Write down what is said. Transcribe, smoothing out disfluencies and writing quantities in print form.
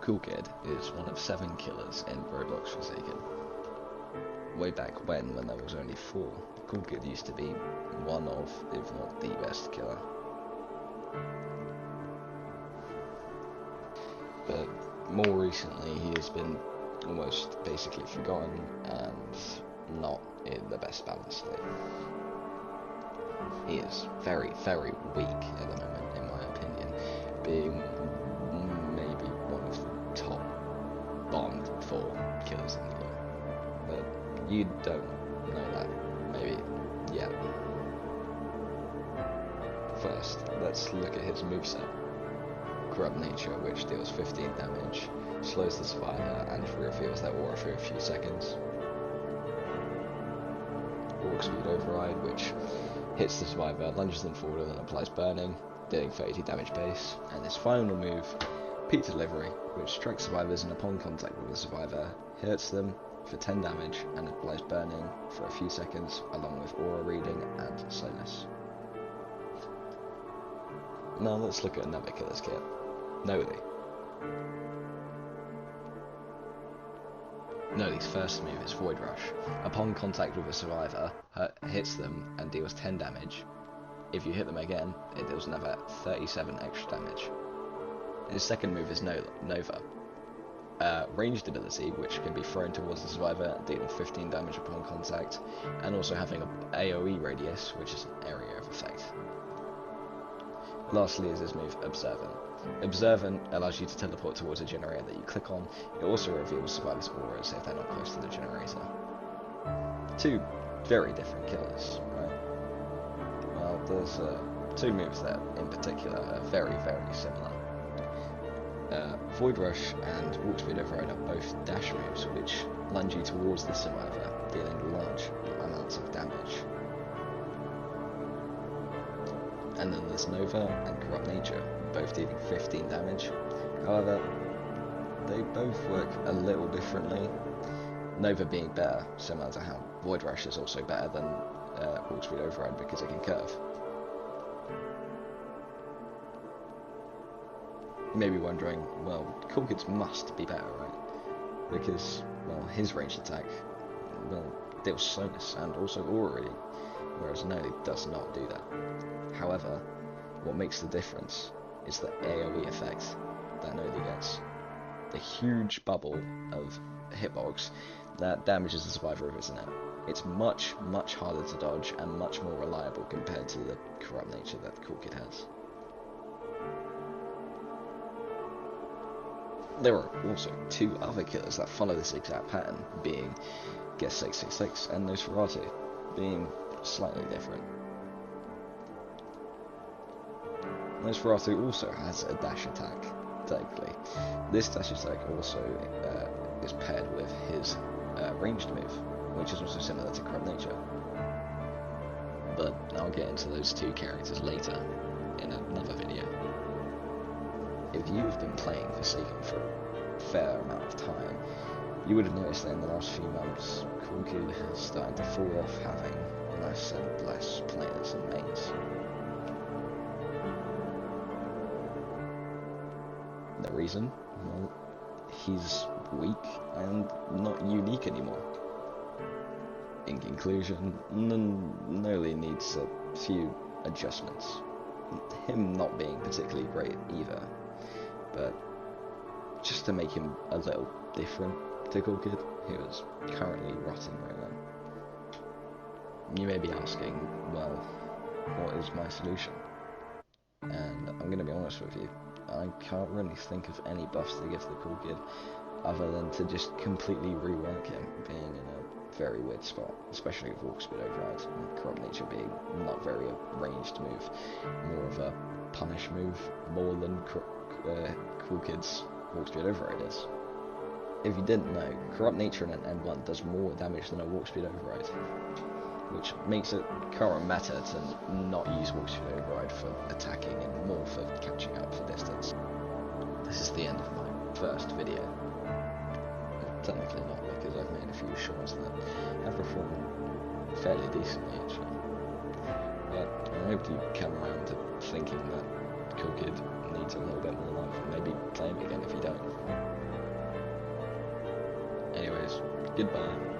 Cool Kid is one of 7 killers in Roblox Forsaken. Way back when there was only 4, Cool Kid used to be one of, if not the best killer. But more recently he has been almost basically forgotten and not in the best balance state. He is very, very weak at the moment, in my opinion, being maybe one of the top bombed 4 killers in the game. But you don't know that, maybe, yet. First, let's look at his moveset. Corrupt Nature, which deals 15 damage, slows the survivor, and reveals their aura for a few seconds. Walk Speed Override, which hits the survivor, lunges them forward, and applies burning, dealing 30 damage base. And his final move, Peak Delivery, which strikes survivors and upon contact with the survivor, hits them for 10 damage and applies burning for a few seconds, along with aura reading and slowness. Now let's look at another killer's kit, Noli. Noli's first move is Void Rush. Upon contact with a survivor, hits them and deals 10 damage. If you hit them again, it deals another 37 extra damage. His second move is Nova. Ranged ability, which can be thrown towards the survivor, dealing 15 damage upon contact, and also having an AoE radius, which is an area of effect. Lastly is his move, Observant. Observant allows you to teleport towards a generator that you click on. It also reveals survivors' auras if they're not close to the generator. 2 very different killers, right? Well, there's 2 moves that in particular are very, very similar. Void Rush and Walk Speed Override are both dash moves which lunge you towards the survivor, dealing large amounts of damage. And then there's Nova and Corrupt Nature, both dealing 15 damage. However, they both work a little differently. Nova being better, similar to how Void Rush is also better than Walk Speed Override because it can curve. You may be wondering, well, Cool Kids must be better, right? Because, well, his ranged attack, well, deals slowness and also aura reading, whereas Noli does not do that. However, what makes the difference is the AoE effect that Noli gets. The huge bubble of hitbox that damages the survivor if it's in it. It's much, much harder to dodge and much more reliable compared to the Corrupt Nature that Cool Kid has. There are also 2 other killers that follow this exact pattern, being Guess 666 and Nosferatu, being slightly different. Nosferatu also has a dash attack, technically. This dash attack also is paired with his ranged move, which is also similar to Corrupt Nature. But I'll get into those 2 characters later in another video. If you've been playing Forsaken for a fair amount of time, you would have noticed that in the last few months, Cool Kid has started to fall off, having less and less players and mains. The reason? Well, he's weak and not unique anymore. In conclusion, Noli needs a few adjustments. Him not being particularly great either, but just to make him a little different to Cool Kid, who is currently rotting right now. You may be asking, well, what is my solution? And I'm going to be honest with you, I can't really think of any buffs to give the Cool Kid other than to just completely rework him being in a very weird spot, especially with Walk Speed Override and Corrupt Nature being not very a ranged move, more of a punish move more than Cool Kid's Walk Speed Override is. If you didn't know, Corrupt Nature in an N1 does more damage than a Walk Speed Override, which makes it current meta to not use Walk Speed Override for attacking and more for catching up for distance. This is the end of my first video. Well, technically not, because I've made a few shorts that have performed fairly decently actually. But I hope you come around to thinking that Cool Kid needs a little bit more love, and maybe play him again if you don't. Goodbye.